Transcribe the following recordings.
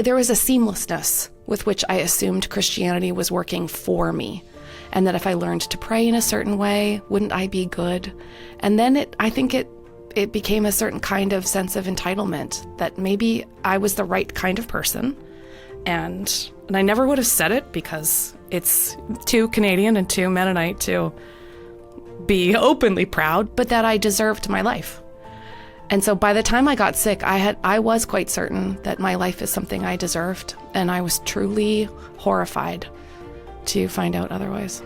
there was a seamlessness with which I assumed Christianity was working for me. And that if I learned to pray in a certain way, wouldn't I be good? And then I think it became a certain kind of sense of entitlement that maybe I was the right kind of person. And I never would have said it because it's too Canadian and too Mennonite to be openly proud, but that I deserved my life. And so by the time I got sick, I was quite certain that my life is something I deserved. And I was truly horrified to find out otherwise.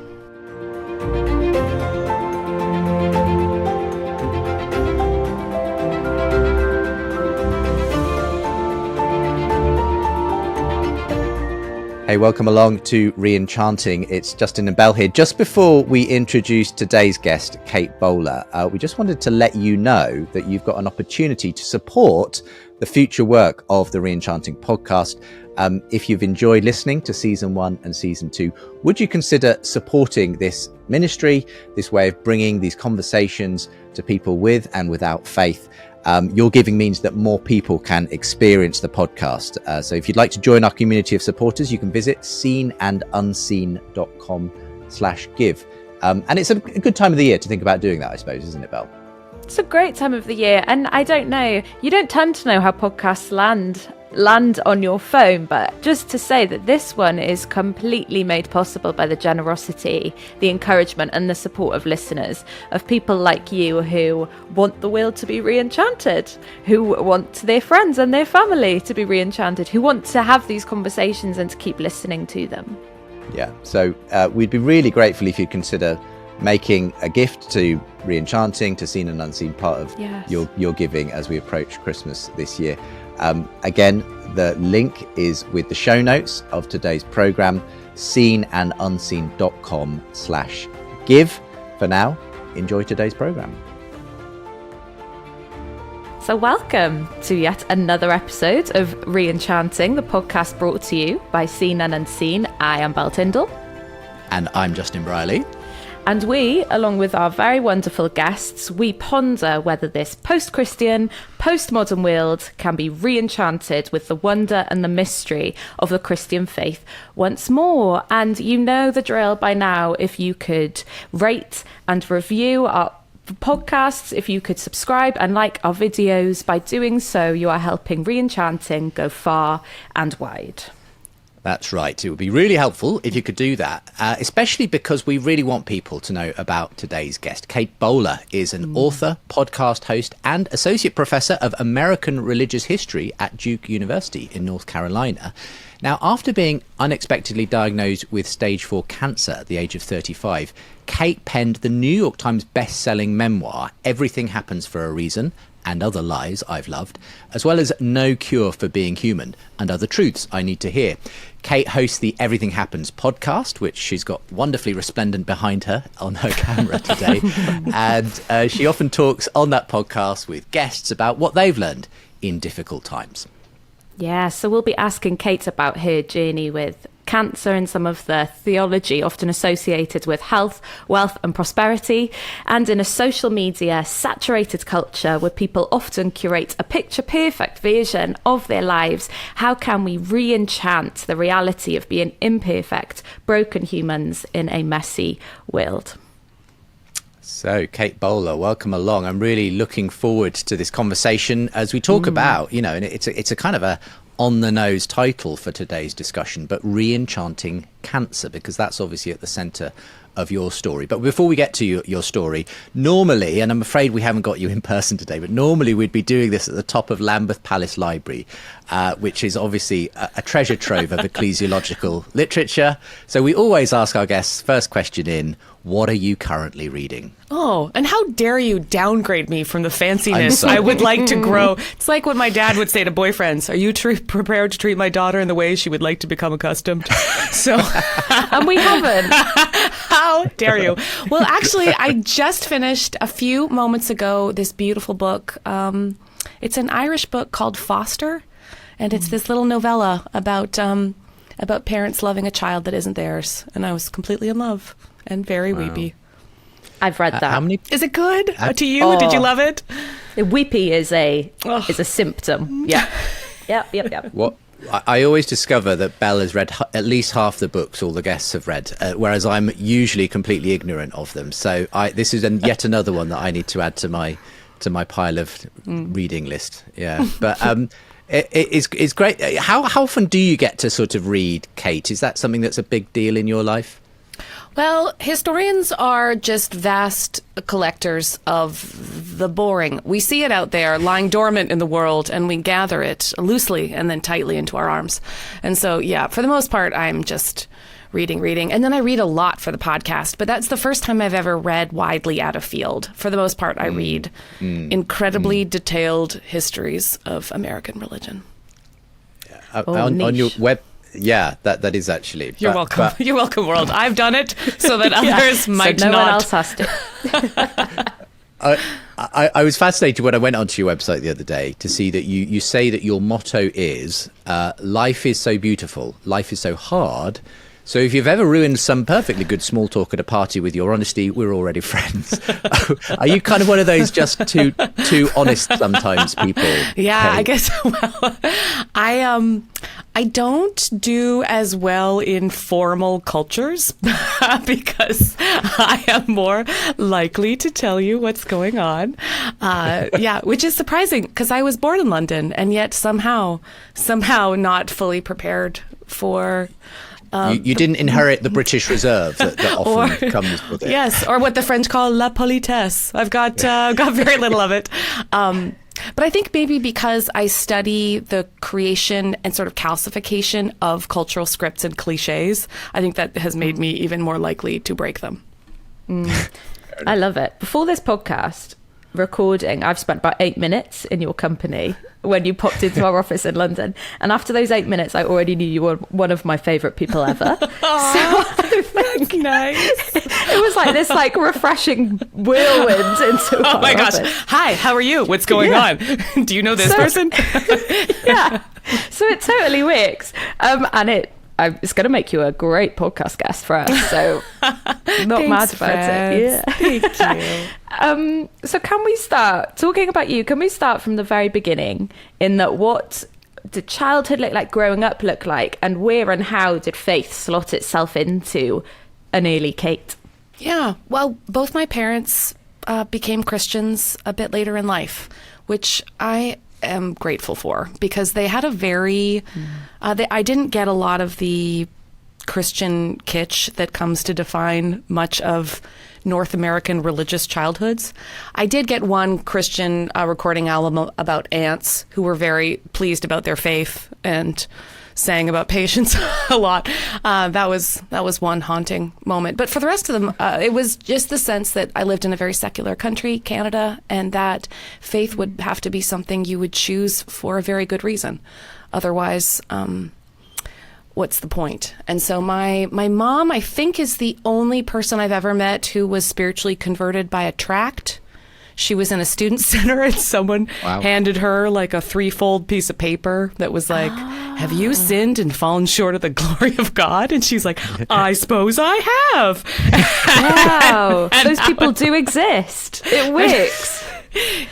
Hey, welcome along to Re-Enchanting. It's Justin and Belle here. Just before we introduce today's guest, Kate Bowler, we just wanted to let you know that you've got an opportunity to support the future work of the Re-Enchanting podcast. If you've enjoyed listening to season 1 and season 2, would you consider supporting this ministry, this way of bringing these conversations to people with and without faith? Your giving means that more people can experience the podcast. So if you'd like to join our community of supporters, you can visit seenandunseen.com/give. And it's a good time of the year to think about doing that, I suppose, isn't it, Belle? It's a great time of the year. And I don't know, you don't tend to know how podcasts land on your phone, but just to say that this one is completely made possible by the generosity, the encouragement and the support of listeners, of people like you who want the world to be re-enchanted, who want their friends and their family to be re-enchanted, who want to have these conversations and to keep listening to them. Yeah, so we'd be really grateful if you'd consider making a gift to Re-Enchanting, to Seen and Unseen, part of your giving as we approach Christmas this year. Again, the link is with the show notes of today's program, seenandunseen.com/give. For now, enjoy today's program. So welcome to yet another episode of Re-Enchanting, the podcast brought to you by Seen and Unseen. I am Belle Tindall. And I'm Justin Brierley. And we, along with our very wonderful guests, we ponder whether this post-Christian, postmodern world can be re-enchanted with the wonder and the mystery of the Christian faith once more. And you know the drill by now. If you could rate and review our podcasts, if you could subscribe and like our videos, by doing so, you are helping Re-Enchanting go far and wide. That's right. It would be really helpful if you could do that, especially because we really want people to know about today's guest. Kate Bowler is an author, podcast host, and associate professor of American religious history at Duke University in North Carolina. Now, after being unexpectedly diagnosed with stage 4 cancer at the age of 35, Kate penned the New York Times best-selling memoir, Everything Happens for a Reason, and Other Lies I've Loved, as well as No Cure for Being Human and Other Truths I Need to Hear. Kate hosts the Everything Happens podcast, which she's got wonderfully resplendent behind her on her camera today. And she often talks on that podcast with guests about what they've learned in difficult times. Yeah, so we'll be asking Kate about her journey with cancer and some of the theology often associated with health, wealth and prosperity. And in a social media saturated culture where people often curate a picture perfect version of their lives, how can we re-enchant the reality of being imperfect, broken humans in a messy world? So, Kate Bowler, welcome along. I'm really looking forward to this conversation as we talk about, and it's a kind of a on-the-nose title for today's discussion, but re-enchanting cancer, because that's obviously at the centre of your story. But before we get to your story, normally, and I'm afraid we haven't got you in person today, but normally we'd be doing this at the top of Lambeth Palace Library, which is obviously a treasure trove of ecclesiological literature. So we always ask our guests, first question in, what are you currently reading? Oh, and how dare you downgrade me from the fanciness I would like to grow. It's like what my dad would say to boyfriends. Are you prepared to treat my daughter in the way she would like to become accustomed? So, and we haven't. How dare you? Well, actually, I just finished a few moments ago this beautiful book. It's an Irish book called Foster, and it's this little novella about parents loving a child that isn't theirs. And I was completely in love and very weepy. I've read that. Is it good to you? Did you love it? Weepy is a symptom. Yeah. Yep. I always discover that Belle has read at least half the books all the guests have read, whereas I'm usually completely ignorant of them. So this is yet another one that I need to add to my pile of reading list. Yeah, but it's great. How often do you get to sort of read, Kate? Is that something that's a big deal in your life? Well, historians are just vast collectors of the boring. We see it out there lying dormant in the world, and we gather it loosely and then tightly into our arms. And so, yeah, for the most part, I'm just reading. And then I read a lot for the podcast, but that's the first time I've ever read widely out of field. For the most part, I read incredibly detailed histories of American religion. On your web. Yeah, that is actually. You're welcome. You're welcome, world. I've done it so that others might so no not. one else has to. I was fascinated when I went onto your website the other day to see that you say that your motto is life is so beautiful, life is so hard. So if you've ever ruined some perfectly good small talk at a party with your honesty, we're already friends. Are you kind of one of those just too honest sometimes people? Yeah, Kate? I guess. Well, I don't do as well in formal cultures because I am more likely to tell you what's going on. Yeah, which is surprising because I was born in London and yet somehow not fully prepared for. You didn't inherit the British Reserve that often comes with it. Yes, or what the French call la politesse. I've got very little of it. But I think maybe because I study the creation and sort of calcification of cultural scripts and cliches, I think that has made me even more likely to break them. I love it. Before this podcast recording, I've spent about 8 minutes in your company when you popped into our office in London. And after those 8 minutes, I already knew you were one of my favourite people ever. So I think nice. It was like this refreshing whirlwind into Oh my gosh. office. Hi, how are you? What's going on? Do you know this person? Yeah. So it totally works. And it's going to make you a great podcast guest for us. So not mad about it. Yeah. Thank you. So can we start talking about you? Can we start from the very beginning in that what did childhood look like, growing up look like, and where and how did faith slot itself into an early Kate? Yeah, well, both my parents became Christians a bit later in life, which I am grateful for because they had a very, I didn't get a lot of the Christian kitsch that comes to define much of North American religious childhoods. I did get one Christian recording album about ants who were very pleased about their faith and sang about patience a lot. That was one haunting moment. But for the rest of them, it was just the sense that I lived in a very secular country, Canada, and that faith would have to be something you would choose for a very good reason. Otherwise, what's the point? And so my mom, I think, is the only person I've ever met who was spiritually converted by a tract. She was in a student center and someone handed her like a 3-fold piece of paper that was like, have you sinned and fallen short of the glory of God? And she's like, I suppose I have. Wow. Those people do exist. It works.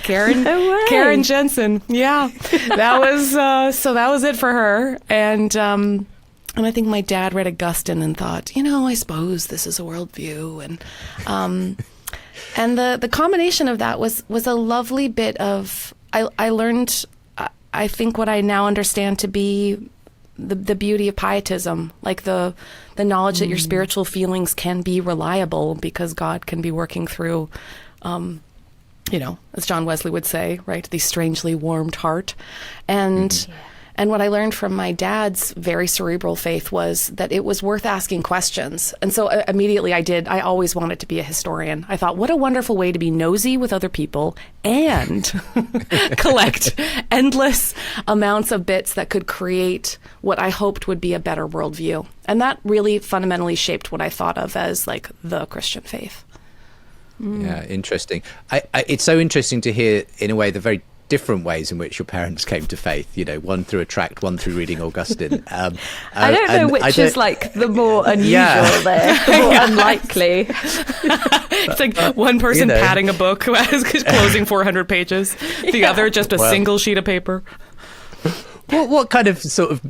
Karen Jensen. Yeah. That was, so that was it for her. And I think my dad read Augustine and thought, I suppose this is a worldview. And the combination of that was a lovely bit of, I learned, I think, what I now understand to be the beauty of pietism, like the knowledge that your spiritual feelings can be reliable because God can be working through, as John Wesley would say, right, the strangely warmed heart. And what I learned from my dad's very cerebral faith was that it was worth asking questions. And so immediately I always wanted to be a historian. I thought, what a wonderful way to be nosy with other people and collect endless amounts of bits that could create what I hoped would be a better worldview. And that really fundamentally shaped what I thought of as like the Christian faith. Yeah, interesting. It's so interesting to hear, in a way, the very different ways in which your parents came to faith, one through a tract, one through reading Augustine. I don't know which is like the more unusual there, the more unlikely. It's like one person patting a book who has closing 400 pages, the other just a single sheet of paper. What kind of sort of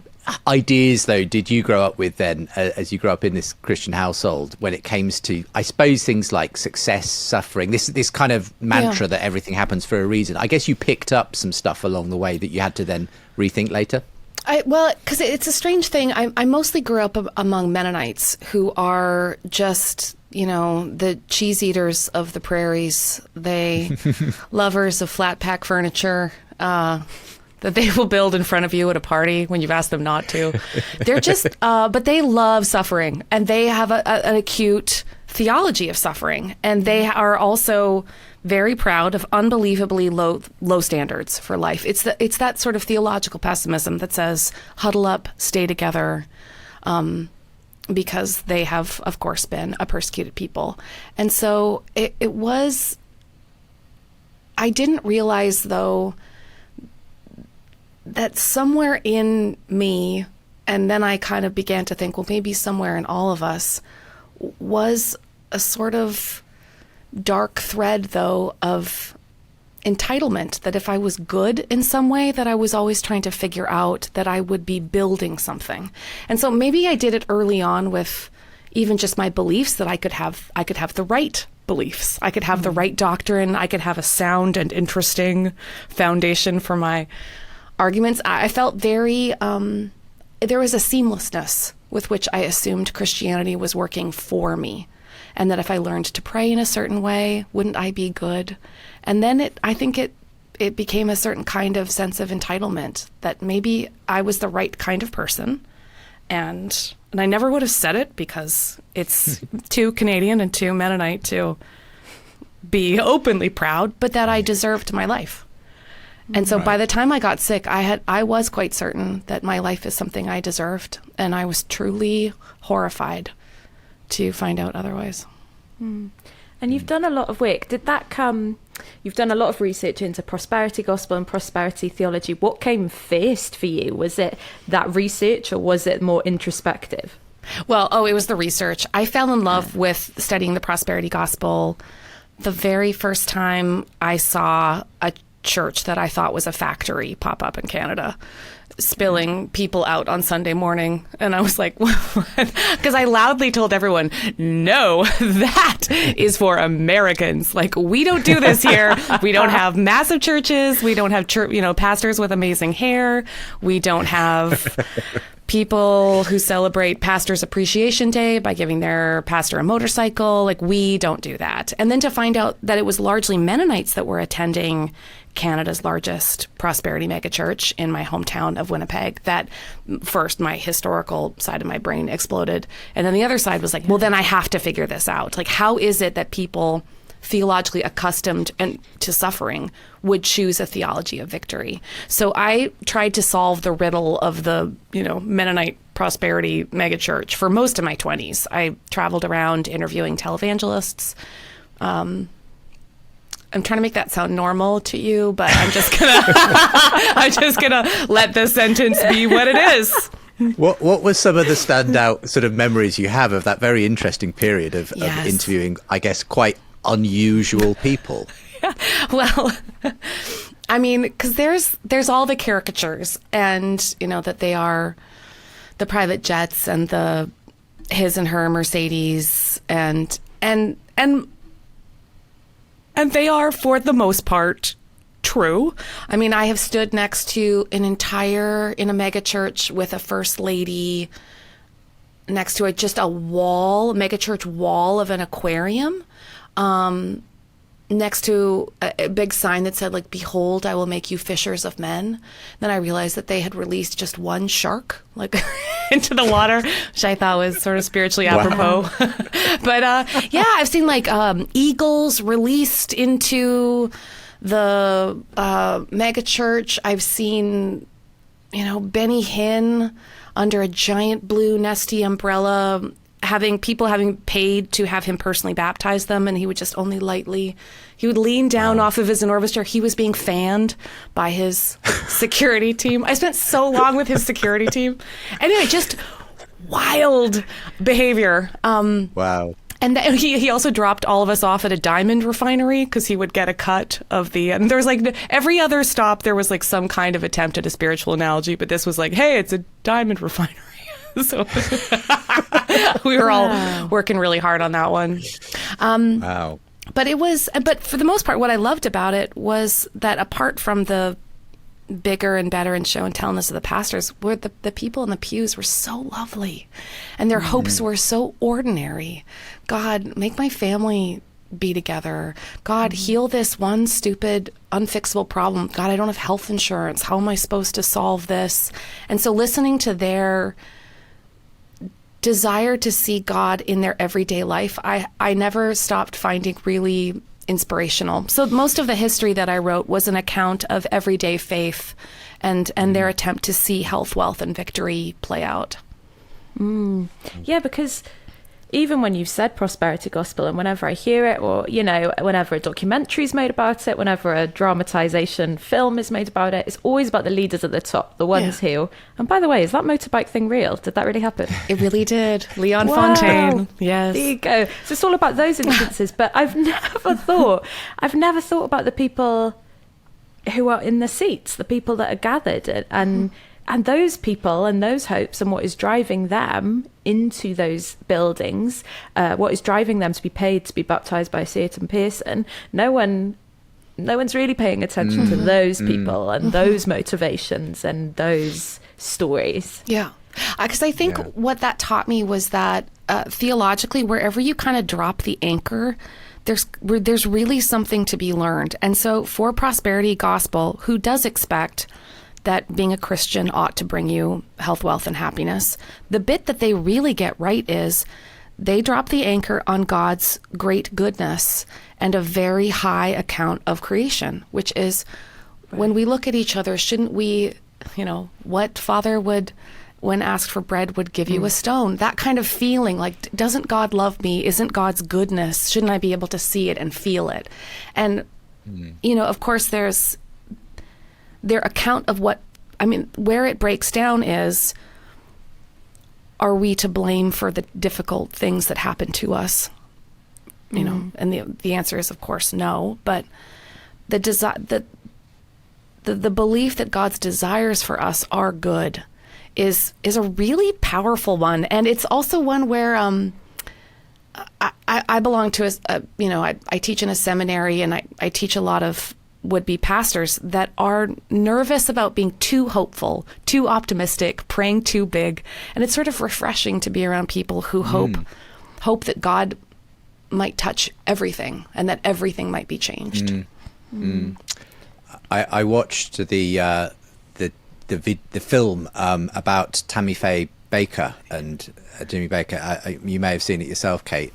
ideas, though, did you grow up with then, as you grew up in this Christian household, when it came to, I suppose, things like success, suffering, this kind of mantra that everything happens for a reason? I guess you picked up some stuff along the way that you had to then rethink later. Well, because it's a strange thing. I mostly grew up among Mennonites who are just, the cheese eaters of the prairies. They lovers of flat pack furniture that they will build in front of you at a party when you've asked them not to. They're just, but they love suffering, and they have an acute theology of suffering, and they are also very proud of unbelievably low standards for life. It's that sort of theological pessimism that says, huddle up, stay together, because they have, of course, been a persecuted people. And so it was, I didn't realize, though, that somewhere in me, and then I kind of began to think, well, maybe somewhere in all of us, was a sort of dark thread, though, of entitlement, that if I was good in some way, that I was always trying to figure out that I would be building something. And so maybe I did it early on with even just my beliefs, that I could have the right beliefs. I could have the right doctrine. I could have a sound and interesting foundation for my arguments. I felt very, there was a seamlessness with which I assumed Christianity was working for me, and that if I learned to pray in a certain way, wouldn't I be good? And then I think it became a certain kind of sense of entitlement, that maybe I was the right kind of person. And I never would have said it, because it's too Canadian and too Mennonite to be openly proud, but that I deserved my life. And so by the time I got sick, I was quite certain that my life is something I deserved. And I was truly horrified to find out otherwise. And you've done a lot of work. Did that come, you've done a lot of research into prosperity gospel and prosperity theology. What came first for you? Was it that research, or was it more introspective? Well, it was the research. I fell in love with studying the prosperity gospel the very first time I saw a church that I thought was a factory pop up in Canada, spilling people out on Sunday morning. And I was like, because I loudly told everyone, no, that is for Americans. Like, we don't do this here. We don't have massive churches. We don't have pastors with amazing hair. We don't have people who celebrate Pastor's Appreciation Day by giving their pastor a motorcycle. Like, we don't do that. And then to find out that it was largely Mennonites that were attending Canada's largest prosperity megachurch in my hometown of Winnipeg, that first my historical side of my brain exploded. And then the other side was like, well, then I have to figure this out. Like, how is it that people theologically accustomed to suffering would choose a theology of victory? So I tried to solve the riddle of the, Mennonite prosperity megachurch for most of my 20s. I traveled around interviewing televangelists. I'm trying to make that sound normal to you, but I'm just gonna let this sentence be what it is. What were some of the standout sort of memories you have of that very interesting period of interviewing, I guess, quite unusual people? Well, I mean, because there's all the caricatures, and that they are the private jets and the his and her Mercedes, and they are, for the most part, true. I mean, I have stood next to in a mega church with a first lady next to just a mega church wall of an aquarium, next to a big sign that said, like, behold, I will make you fishers of men. Then I realized that they had released just one shark, like, into the water, which I thought was sort of spiritually apropos. Wow. But I've seen like eagles released into the mega church. I've seen, Benny Hinn under a giant blue nesty umbrella, having paid to have him personally baptize them, and he would just only he would lean down off of his enormous chair. He was being fanned by his security team. I spent so long with his security team. Anyway, just wild behavior. Wow. And he also dropped all of us off at a diamond refinery because he would get a cut of the. And there was like every other stop, there was like some kind of attempt at a spiritual analogy, but this was like, hey, it's a diamond refinery. So we were all working really hard on that one. Wow. But for the most part, what I loved about it was that apart from the bigger and better and show and tellness of the pastors, were the people in the pews were so lovely, and their hopes were so ordinary. God, make my family be together. God, heal this one stupid, unfixable problem. God, I don't have health insurance. How am I supposed to solve this? And so listening to their desire to see God in their everyday life, I never stopped finding really inspirational. So most of the history that I wrote was an account of everyday faith and their attempt to see health, wealth, and victory play out. Yeah, because even when you've said prosperity gospel, and whenever I hear it, or, you know, whenever a documentary is made about it, whenever a dramatization film is made about it, it's always about the leaders at the top, the ones who, and by the way, is that motorbike thing real? Did that really happen? It really did. Leon Fontaine. Yes. There you go. So it's all about those instances, but I've never thought about the people who are in the seats, the people that are gathered, and those people and those hopes and what is driving them into those buildings, what is driving them to be paid to be baptized by a certain person. No one's really paying attention to those people and those motivations and those stories. Yeah. Because I think what that taught me was that theologically, wherever you kind of drop the anchor, there's really something to be learned. And so for prosperity gospel, who does expect that being a Christian ought to bring you health, wealth, and happiness, the bit that they really get right is they drop the anchor on God's great goodness and a very high account of creation, which is when we look at each other, shouldn't we, you know, what father would, when asked for bread, would give you a stone? That kind of feeling, like, doesn't God love me? Isn't God's goodness? Shouldn't I be able to see it and feel it? And, you know, of course, there's their account of where it breaks down is, are we to blame for the difficult things that happen to us? You know, and the answer is, of course, no. But the belief that God's desires for us are good is a really powerful one. And it's also one where I belong to I teach in a seminary, and I teach a lot of would-be pastors that are nervous about being too hopeful, too optimistic, praying too big. And it's sort of refreshing to be around people who hope that God might touch everything and that everything might be changed. I watched the film about Tammy Faye Baker and Jimmy Baker. You may have seen it yourself, Kate.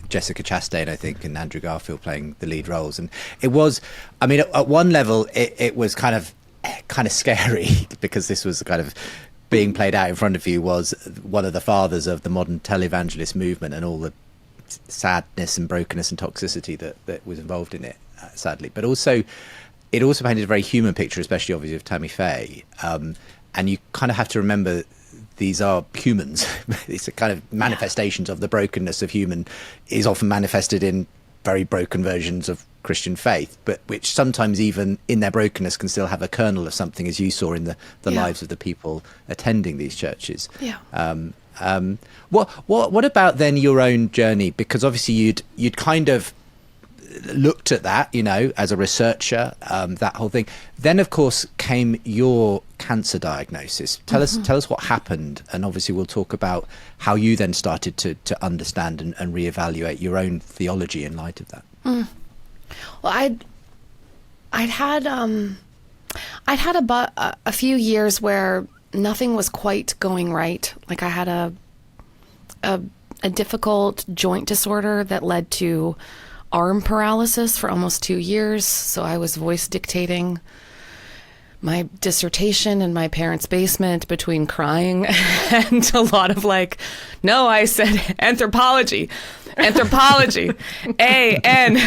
Jessica Chastain, I think, and Andrew Garfield playing the lead roles. And it was, I mean, at one level, it was kind of scary because this was kind of being played out in front of you, was one of the fathers of the modern televangelist movement and all the sadness and brokenness and toxicity that was involved in it, sadly. But also, it also painted a very human picture, especially obviously of Tammy Faye. And you kind of have to remember these are humans. It's a kind of manifestations of the brokenness of human is often manifested in very broken versions of Christian faith, but which sometimes even in their brokenness can still have a kernel of something, as you saw in the lives of the people attending these churches. Yeah. What about then your own journey? Because obviously you'd kind of looked at that, you know, as a researcher, that whole thing. Then, of course, came your cancer diagnosis. Tell us what happened, and obviously we'll talk about how you then started to understand and reevaluate your own theology in light of that. Well, I'd had a few years where nothing was quite going right. Like I had a difficult joint disorder that led to arm paralysis for almost 2 years. So I was voice dictating my dissertation in my parents' basement between crying and a lot of no, I said anthropology. anthropology, A-N,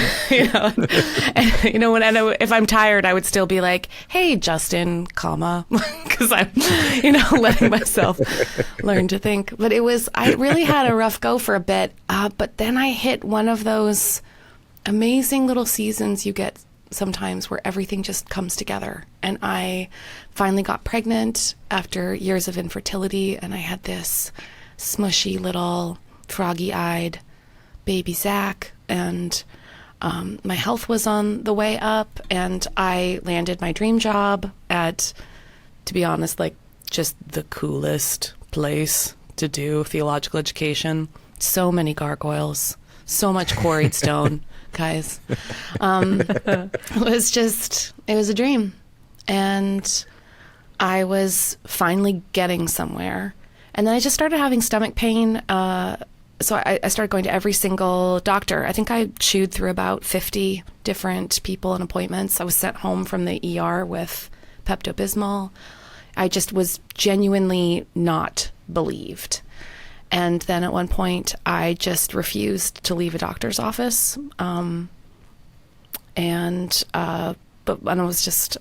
if I'm tired, I would still be like, hey, Justin, comma, because I'm, letting myself learn to think. But I really had a rough go for a bit. But then I hit one of those amazing little seasons you get sometimes where everything just comes together. And I finally got pregnant after years of infertility, and I had this smushy little froggy-eyed baby Zach, and my health was on the way up, and I landed my dream job at, to be honest, like just the coolest place to do theological education. So many gargoyles, so much quarried stone. Guys, it was a dream, and I was finally getting somewhere. And then I just started having stomach pain, so I started going to every single doctor. I think I chewed through about 50 different people and appointments. I was sent home from the ER with Pepto-Bismol. I just was genuinely not believed. And then at one point, I just refused to leave a doctor's office. But I was just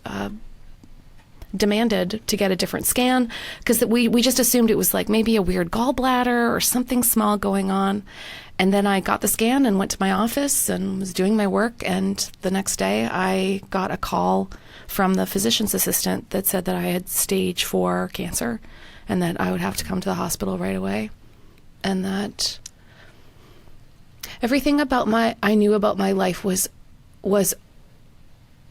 demanded to get a different scan, because we just assumed it was like maybe a weird gallbladder or something small going on. And then I got the scan and went to my office and was doing my work. And the next day, I got a call from the physician's assistant that said that I had stage 4 cancer and that I would have to come to the hospital right away. And that everything I knew about my life was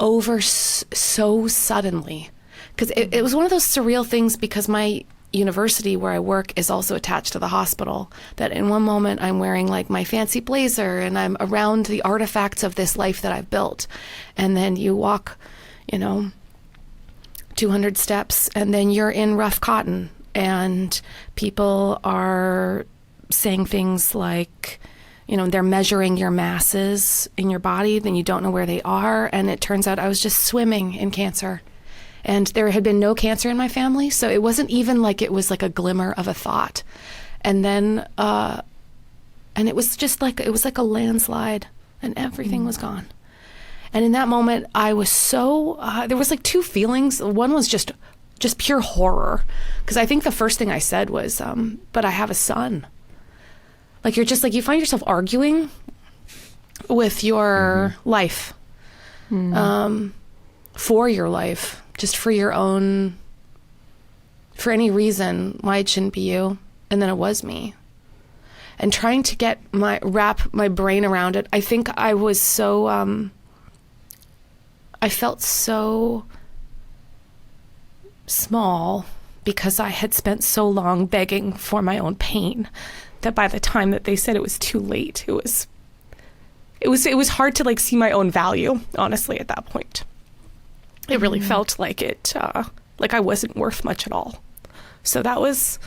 over so suddenly. Because it was one of those surreal things, because my university where I work is also attached to the hospital, that in one moment I'm wearing like my fancy blazer and I'm around the artifacts of this life that I've built. And then you walk, 200 steps and then you're in rough cotton, and people are saying things like, they're measuring your masses in your body, then you don't know where they are. And it turns out I was just swimming in cancer. And there had been no cancer in my family, so it wasn't even like it was like a glimmer of a thought. And then, and it was like a landslide, and everything was gone. And in that moment, I was so, there was like two feelings. One was just pure horror, because I think the first thing I said was, but I have a son. Like, you're just like, you find yourself arguing with your life, for your life, just for your own, for any reason why it shouldn't be you. And then it was me. And trying to wrap my brain around it, I think I was so, I felt so small because I had spent so long begging for my own pain, that by the time that they said it was too late, it was hard to like see my own value, honestly, at that point. It really felt like like I wasn't worth much at all. So that was,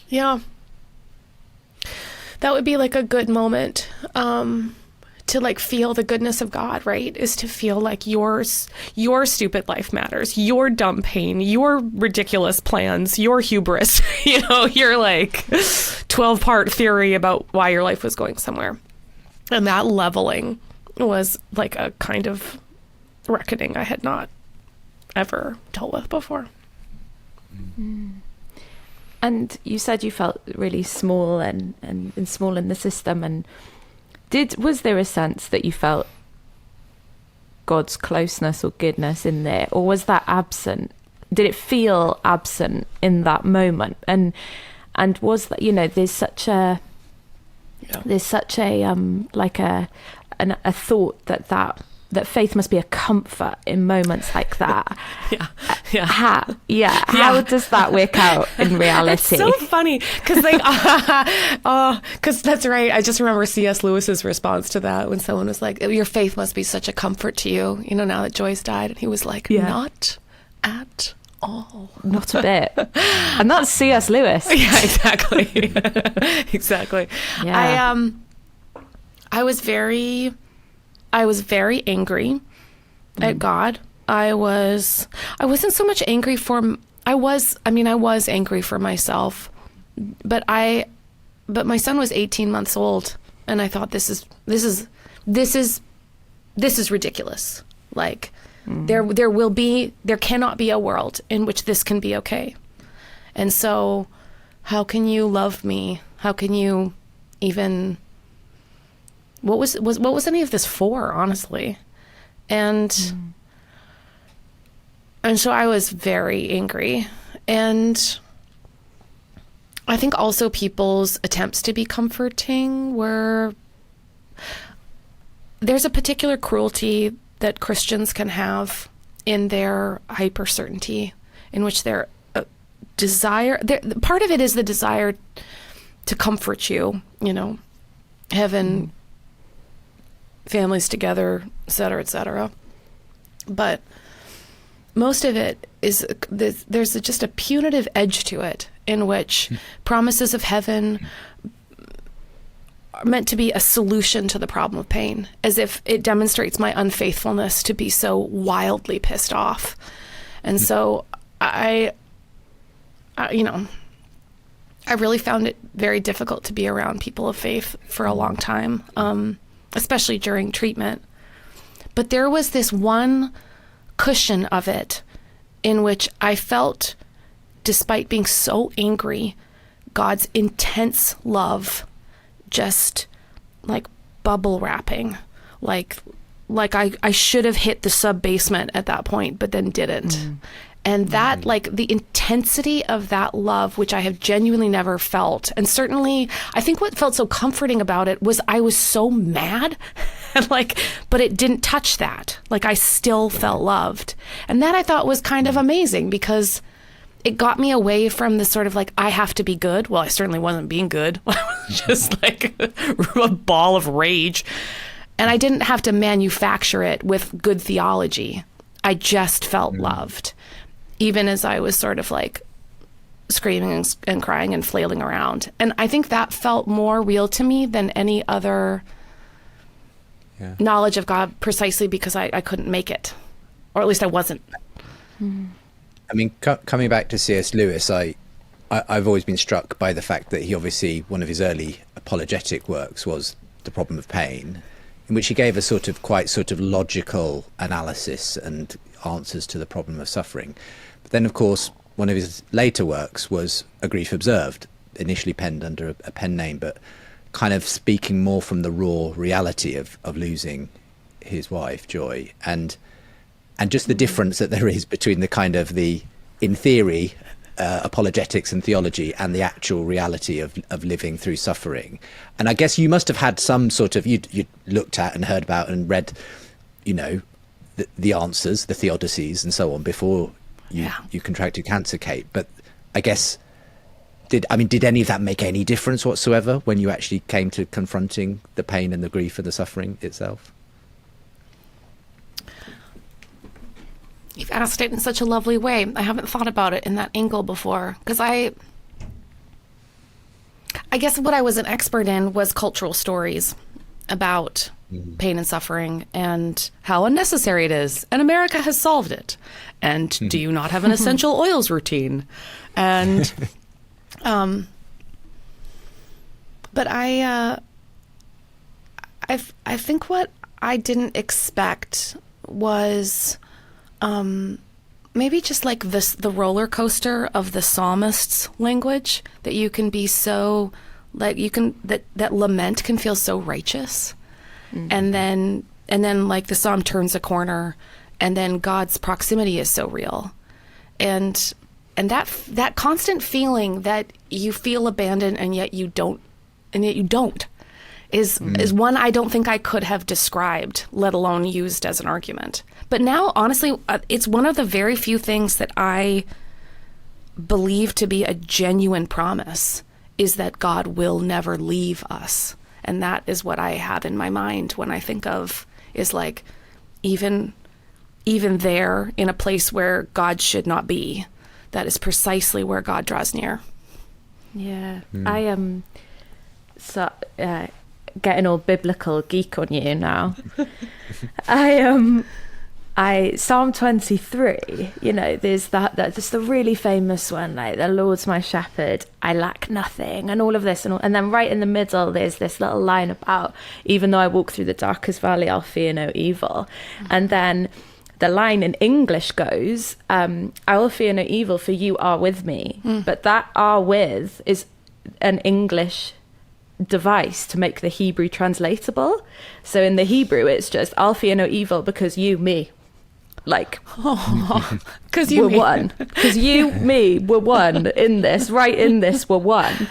yeah, that would be like a good moment, to like feel the goodness of God, right? Is to feel like your stupid life matters, your dumb pain, your ridiculous plans, your hubris, your like 12-part theory about why your life was going somewhere. And that leveling was like a kind of reckoning I had not ever dealt with before. And you said you felt really small and small in the system, and was there a sense that you felt God's closeness or goodness in there, or was that absent? Did it feel absent in that moment? And was that, there's such a like a thought that faith must be a comfort in moments like that. How does that work out in reality? It's so funny, because because that's right. I just remember C.S. Lewis's response to that when someone was like, "Your faith must be such a comfort to you, now that Joyce died," and he was like, "Not at all, not a bit." And that's C.S. Lewis. Yeah, exactly, exactly. Yeah. I was very angry at God. I wasn't so much angry I was angry for myself, but I but my son was 18 months old, and I thought, this is ridiculous. Like, there cannot be a world in which this can be okay. And so, how can you love me? How can you even? What was any of this for, honestly? And so I was very angry, and I think also people's attempts to be comforting were, there's a particular cruelty that Christians can have in their hyper certainty, in which their desire, part of it is the desire to comfort you, heaven, families together, et cetera, et cetera. But most of it is, there's just a punitive edge to it, in which promises of heaven are meant to be a solution to the problem of pain, as if it demonstrates my unfaithfulness to be so wildly pissed off. And so I really found it very difficult to be around people of faith for a long time, especially during treatment. But there was this one cushion of it in which I felt, despite being so angry, God's intense love just like bubble wrapping, like I should have hit the sub basement at that point, but then didn't. And that, like, the intensity of that love, which I have genuinely never felt. And certainly, I think what felt so comforting about it was I was so mad, and but it didn't touch that. Like, I still felt loved. And that I thought was kind of amazing, because it got me away from the sort of I have to be good. Well, I certainly wasn't being good. I was just like a ball of rage. And I didn't have to manufacture it with good theology. I just felt loved, even as I was sort of screaming and crying and flailing around. And I think that felt more real to me than any other knowledge of God, precisely because I couldn't make it, or at least I wasn't. I mean, coming back to C.S. Lewis, I've always been struck by the fact that he obviously, one of his early apologetic works was The Problem of Pain, in which he gave a quite logical analysis and answers to the problem of suffering. But then, of course, one of his later works was A Grief Observed, initially penned under a pen name, but kind of speaking more from the raw reality of losing his wife, Joy, and just the difference that there is between the kind of in theory, apologetics and theology, and the actual reality of living through suffering. And I guess you must have had some you looked at and heard about and read, the answers, the theodicies and so on before you contracted cancer, Kate. But I guess, did any of that make any difference whatsoever when you actually came to confronting the pain and the grief and the suffering itself? You've asked it in such a lovely way. I haven't thought about it in that angle before, because I guess what I was an expert in was cultural stories about pain and suffering and how unnecessary it is. And America has solved it. And do you not have an essential oils routine? And, but I think what I didn't expect was maybe just the roller coaster of the psalmist's language, that you can be so that lament can feel so righteous, and then the psalm turns a corner, and then God's proximity is so real, and that constant feeling that you feel abandoned and yet you don't is one I don't think I could have described, let alone used as an argument. But now, honestly, it's one of the very few things that I believe to be a genuine promise, is that God will never leave us. And that is what I have in my mind when I think of, is even there, in a place where God should not be, that is precisely where God draws near. Yeah. I am getting all biblical geek on you now. Psalm 23, there's that's the really famous one, like, the Lord's my shepherd, I lack nothing, and all of this, and then right in the middle there's this little line about, even though I walk through the darkest valley, I'll fear no evil. And then the line in English goes, I will fear no evil, for you are with me. But that "are with" is an English device to make the Hebrew translatable. So in the Hebrew, it's just, I'll fear no evil because you, me. Like, because you, we're one. Because you, me, we're one in this. Right in this, we're one.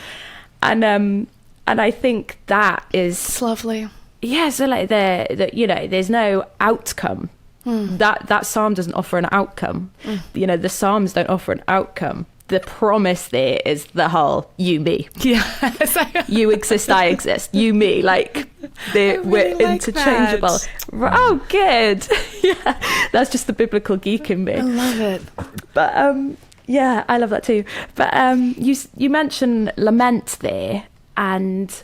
And I think that is... It's lovely. Yeah, so like there's no outcome. That psalm doesn't offer an outcome. The psalms don't offer an outcome. The promise there is the whole you, me. Yes. You exist, I exist. You, me. Like, we're like interchangeable. Oh, good. Yeah, that's just the biblical geek in me. I love it. But yeah, I love that too. But you mentioned lament there, and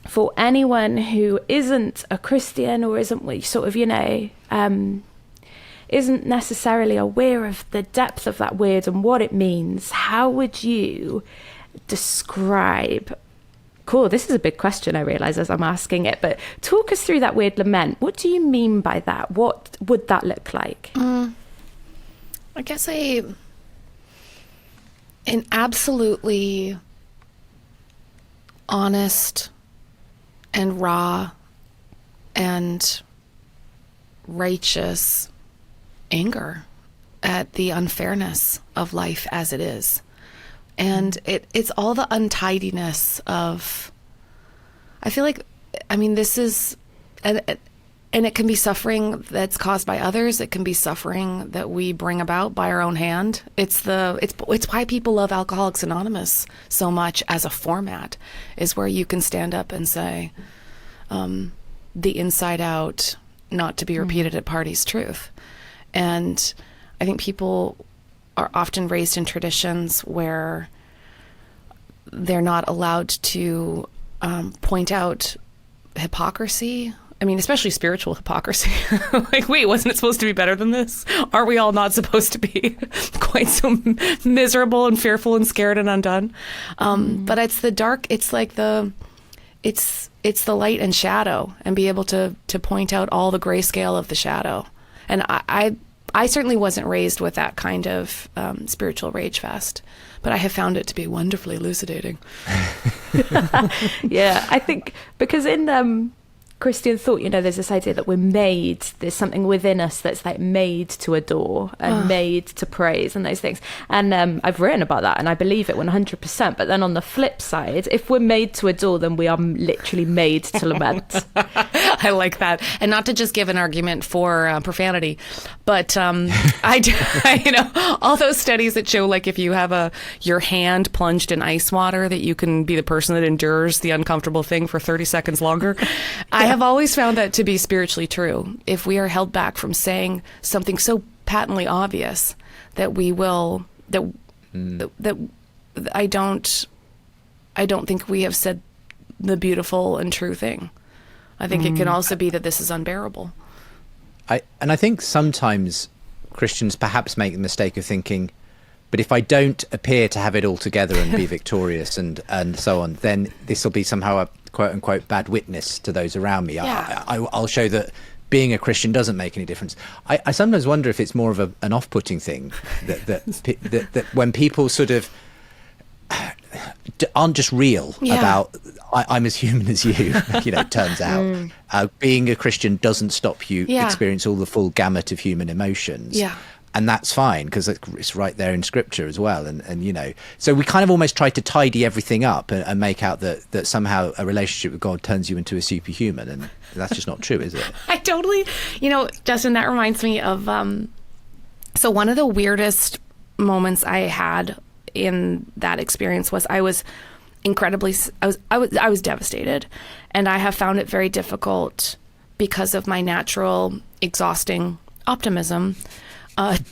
for anyone who isn't a Christian or isn't sort of isn't necessarily aware of the depth of that word and what it means, how would you describe... Cool, this is a big question, I realise, as I'm asking it, but talk us through that word lament. What do you mean by that? What would that look like? I guess an absolutely honest and raw and righteous anger at the unfairness of life as it is. And it's all the untidiness of, I feel like, this is, and it can be suffering that's caused by others. It can be suffering that we bring about by our own hand. It's why people love Alcoholics Anonymous so much as a format, is where you can stand up and say, the inside out, not to be repeated at parties truth. And I think people are often raised in traditions where they're not allowed to point out hypocrisy. Especially spiritual hypocrisy. Like, wait, wasn't it supposed to be better than this? Aren't we all not supposed to be quite so miserable and fearful and scared and undone? But it's the dark, it's like it's the light and shadow, and be able to point out all the grayscale of the shadow. And I certainly wasn't raised with that kind of spiritual rage fest, but I have found it to be wonderfully elucidating. Yeah, I think because in Christian thought, there's this idea that there's something within us that's like made to adore and made to praise and those things. And I've written about that and I believe it 100%. But then on the flip side, if we're made to adore, then we are literally made to lament. I like that. And not to just give an argument for profanity, but all those studies that show, like, if you have your hand plunged in ice water, that you can be the person that endures the uncomfortable thing for 30 seconds longer. I have always found that to be spiritually true. If we are held back from saying something so patently obvious, that we will, that I don't think we have said the beautiful and true thing. I think it can also be that this is unbearable. I think sometimes Christians perhaps make the mistake of thinking, but if I don't appear to have it all together and be victorious and so on, then this will be somehow a quote unquote bad witness to those around me. Yeah. I'll show that being a Christian doesn't make any difference. I sometimes wonder if it's more of an off-putting thing that when people sort of aren't just real about I'm as human as you, it turns out. Being a Christian doesn't stop you experience all the full gamut of human emotions. Yeah. And that's fine, because it's right there in scripture as well. And so we kind of almost try to tidy everything up and make out that somehow a relationship with God turns you into a superhuman. And that's just not true, is it? I totally, Justin, that reminds me of, so one of the weirdest moments I had in that experience was I was devastated, and I have found it very difficult because of my natural exhausting optimism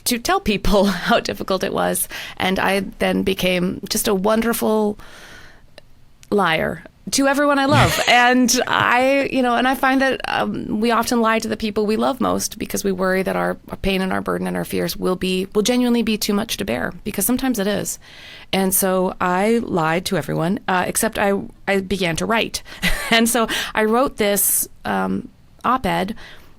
to tell people how difficult it was. And I then became just a wonderful liar to everyone I love. And I find that we often lie to the people we love most because we worry that our pain and our burden and our fears will genuinely be too much to bear, because sometimes it is. And so I lied to everyone, except I began to write. And so I wrote this op-ed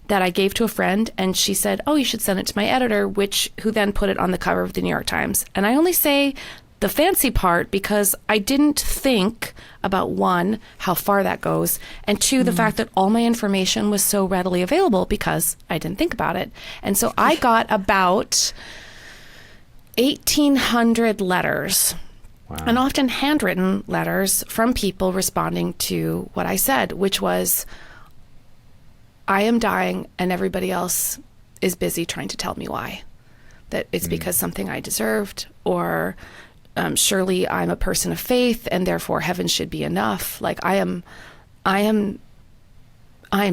that I gave to a friend, and she said, "Oh, you should send it to my editor," who then put it on the cover of the New York Times. And I only say the fancy part because I didn't think about, one, how far that goes, and two, the fact that all my information was so readily available because I didn't think about it. And so I got about 1,800 letters, and often handwritten letters from people responding to what I said, which was, I am dying and everybody else is busy trying to tell me why. That it's because something I deserved, or surely I'm a person of faith and therefore heaven should be enough. Like I am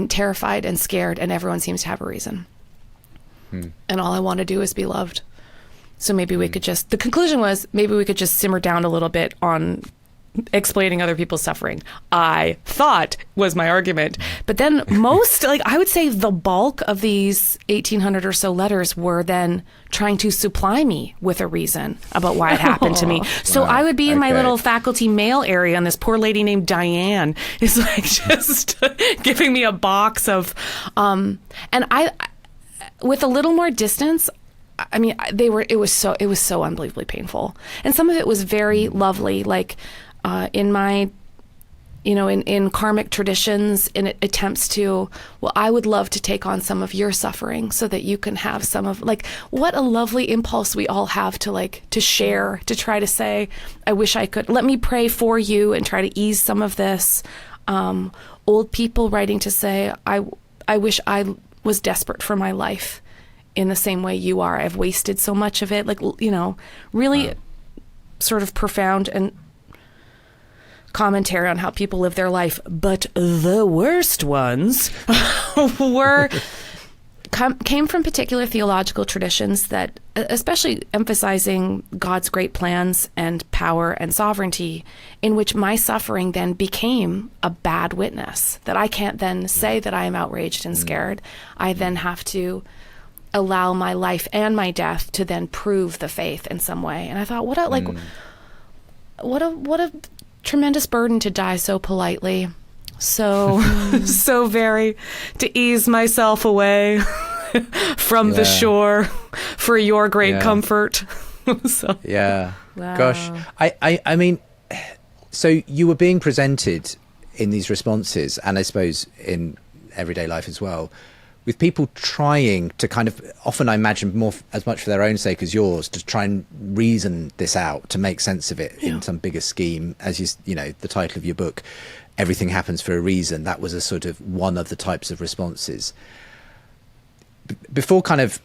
terrified and scared, and everyone seems to have a reason. And all I want to do is be loved. So maybe we could just, the conclusion was, maybe we could just simmer down a little bit on explaining other people's suffering, I thought was my argument. But then I would say the bulk of these 1,800 or so letters were then trying to supply me with a reason about why it happened to me. So I would be in my little faculty mail area, and this poor lady named Diane is like just giving me a box of, and I, with a little more distance, I mean, it was so unbelievably painful. And some of it was very lovely, like, in my, in karmic traditions, in attempts to, well, I would love to take on some of your suffering so that you can have some of, like, what a lovely impulse we all have to share, to try to say, I wish I could, let me pray for you and try to ease some of this. Old people writing to say, I wish I was desperate for my life in the same way you are. I've wasted so much of it. Like, really sort of profound and commentary on how people live their life. But the worst ones came from particular theological traditions that, especially emphasizing God's great plans and power and sovereignty, in which my suffering then became a bad witness, that I can't then say that I am outraged and scared. I then have to allow my life and my death to then prove the faith in some way. And I thought, what a tremendous burden to die so politely, so very, to ease myself away from the shore for your great comfort. Wow. Gosh, I mean, so you were being presented in these responses, and I suppose in everyday life as well, with people trying to kind of, often I imagine more as much for their own sake as yours, to try and reason this out, to make sense of it in some bigger scheme. As the title of your book, Everything Happens for a Reason, that was a sort of one of the types of responses. Before kind of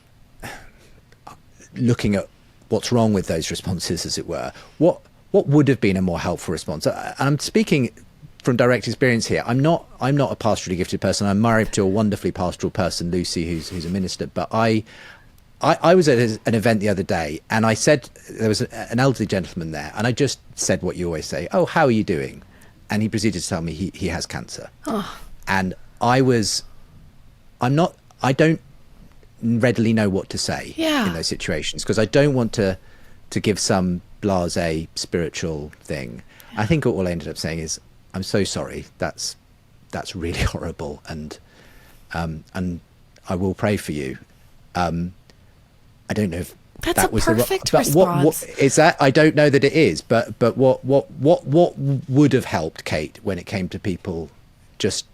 looking at what's wrong with those responses, as it were, what would have been a more helpful response? And I'm speaking from direct experience here. I'm not a pastorally gifted person. I'm married to a wonderfully pastoral person, Lucy, who's a minister. But I was at an event the other day, and I said, there was an elderly gentleman there, and I just said what you always say, "Oh, how are you doing?" And he proceeded to tell me he has cancer. Oh. And I don't readily know what to say in those situations, because I don't want to give some blasé spiritual thing. I think all I ended up saying is, I'm so sorry. That's really horrible, and I will pray for you. I don't know if that's that was perfect response. What is that? I don't know that it is, but what would have helped Kate when it came to people just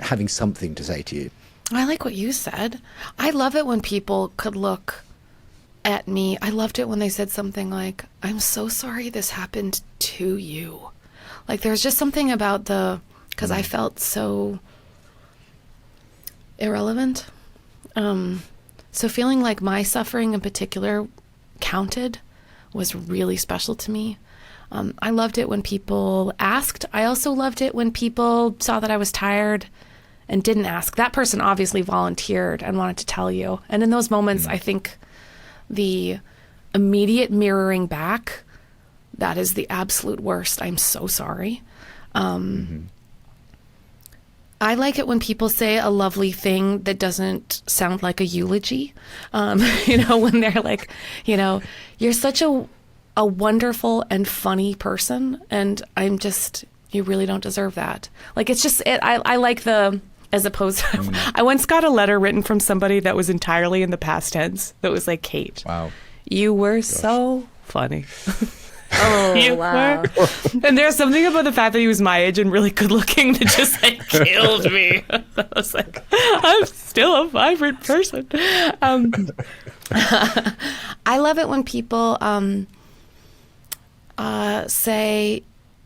having something to say to you? I like what you said. I love it when people could look at me. I loved it when they said something like, "I'm so sorry this happened to you." Like, there's just something about because I felt so irrelevant. So feeling like my suffering in particular counted was really special to me. I loved it when people asked. I also loved it when people saw that I was tired and didn't ask. That person obviously volunteered and wanted to tell you. And in those moments, I think the immediate mirroring back that is the absolute worst. I'm so sorry. I like it when people say a lovely thing that doesn't sound like a eulogy. When they're like, you're such a wonderful and funny person, and you really don't deserve that. Like, it's just, I like as opposed to, I once got a letter written from somebody that was entirely in the past tense. That was like, Kate, wow, you were so funny. Oh, wow. And there's something about the fact that he was my age and really good looking that just like killed me. I was like, I'm still a vibrant person. I love it when people say,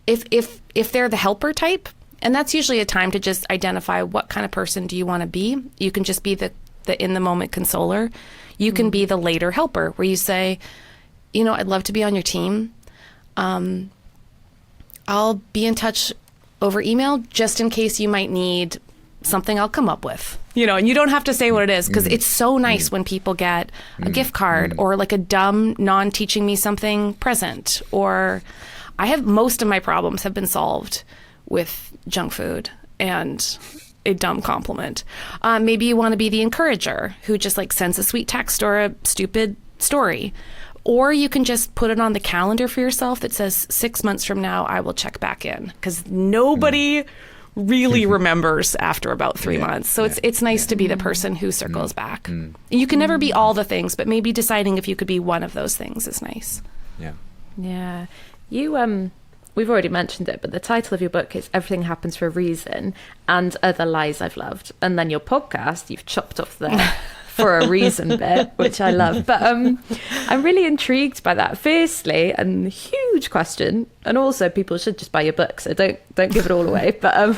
if they're the helper type, and that's usually a time to just identify what kind of person do you want to be. You can just be the in the moment consoler. You can be the later helper, where you say, I'd love to be on your team. I'll be in touch over email just in case you might need something I'll come up with. And you don't have to say what it is, because it's so nice when people get a gift card or like a dumb non-teaching me something present. Or most of my problems have been solved with junk food and a dumb compliment. Maybe you want to be the encourager who just like sends a sweet text or a stupid story. Or you can just put it on the calendar for yourself that says 6 months from now, I will check back in, because nobody really remembers after about 3 months. So it's nice to be the person who circles back. You can never be all the things, but maybe deciding if you could be one of those things is nice. Yeah. Yeah. You, we've already mentioned it, but the title of your book is Everything Happens for a Reason and Other Lies I've Loved. And then your podcast, you've chopped off the for a reason bit, which I love. But I'm really intrigued by that. Firstly, and huge question, and also people should just buy your book, so don't give it all away. But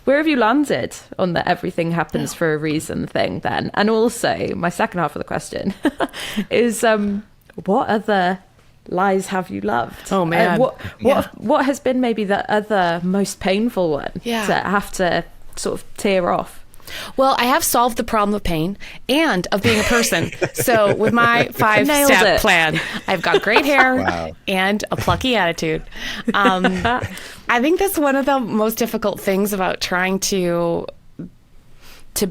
where have you landed on the everything happens for a reason thing then? And also, my second half of the question is, what other lies have you loved? Oh man, what has been maybe the other most painful one to have to sort of tear off? Well, I have solved the problem of pain and of being a person. So with my 5-step plan, I've got great hair and a plucky attitude. I think that's one of the most difficult things about trying to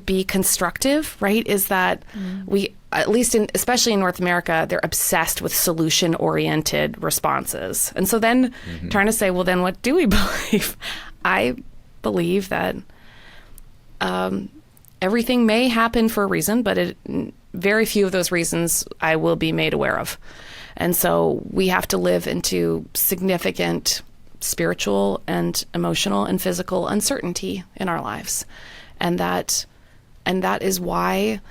be constructive, right? Is that we, at least especially in North America, they're obsessed with solution-oriented responses. And so then trying to say, well, then what do we believe? I believe that everything may happen for a reason, but very few of those reasons I will be made aware of. And so we have to live into significant spiritual and emotional and physical uncertainty in our lives. And that is why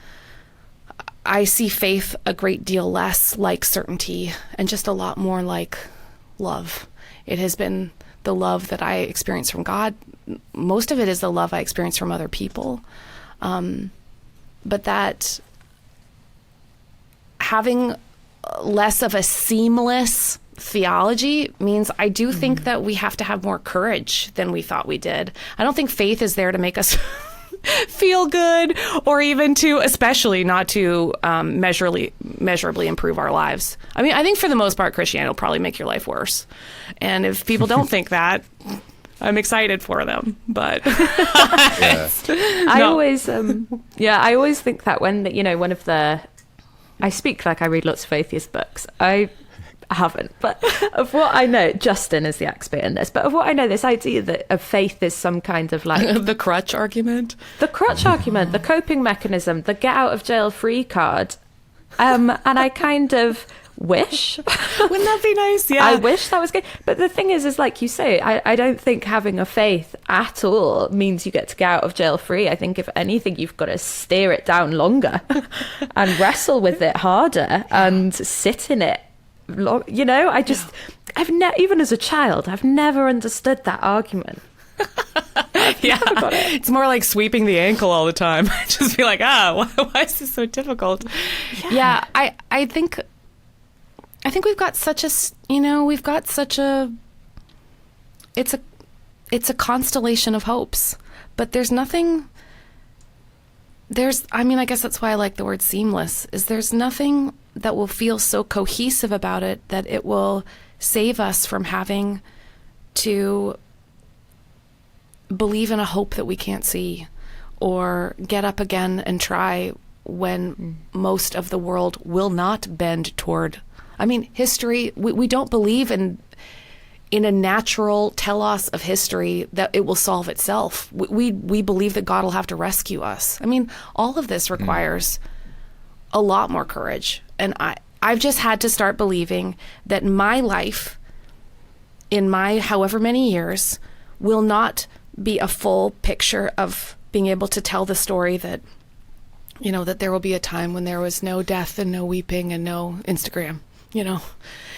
I see faith a great deal less like certainty and just a lot more like love. It has been the love that I experience from God. Most of it is the love I experience from other people. But that having less of a seamless theology means I do think that we have to have more courage than we thought we did. I don't think faith is there to make us feel good, or even especially not to measurably improve our lives. I mean, I think for the most part, Christianity will probably make your life worse. And if people don't think that, I'm excited for them, but I always think that when one of the, I speak like I read lots of atheist books. I haven't, but of what I know, Justin is the expert in this, but of what I know, this idea that of faith is some kind of like the crutch argument, the coping mechanism, the get out of jail free card, and I kind of wish, wouldn't that be nice? Yeah, I wish that was good. But the thing is like you say, I don't think having a faith at all means you get to get out of jail free. I think if anything, you've got to steer it down longer and wrestle with it harder and sit in it. I've even as a child, I've never understood that argument. It's more like sweeping the ankle all the time. Just be like, why is this so difficult? I think we've got such a it's a constellation of hopes, but I guess that's why I like the word seamless, is there's nothing that will feel so cohesive about it that it will save us from having to believe in a hope that we can't see, or get up again and try when most of the world will not bend toward. I mean, history, we don't believe in a natural telos of history that it will solve itself. We believe that God will have to rescue us. I mean, all of this requires a lot more courage. And I've just had to start believing that my life, in my however many years, will not be a full picture of being able to tell the story that, you know, that there will be a time when there was no death and no weeping and no Instagram, you know.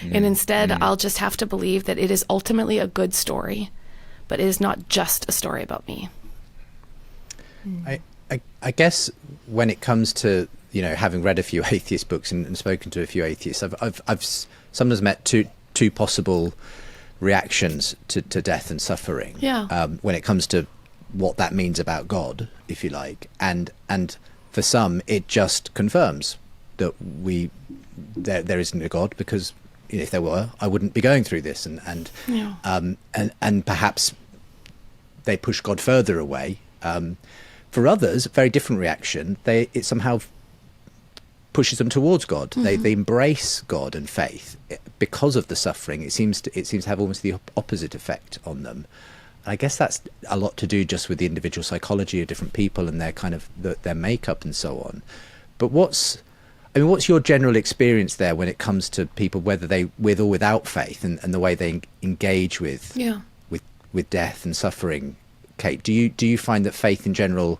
And instead, I'll just have to believe that it is ultimately a good story, but it is not just a story about me. I guess when it comes to, you know, having read a few atheist books and spoken to a few atheists, I've sometimes met two possible reactions to death and suffering. Yeah. When it comes to what that means about God, if you like, and for some it just confirms that there isn't a God, because if there were, I wouldn't be going through this, and perhaps they push God further away. For others, very different reaction. It somehow pushes them towards God. They embrace God and faith because of the suffering. It seems to have almost the opposite effect on them. I guess that's a lot to do just with the individual psychology of different people and their kind of their makeup and so on. But what's your general experience there when it comes to people, whether they with or without faith, and the way they engage with death and suffering? Kate, do you find that faith in general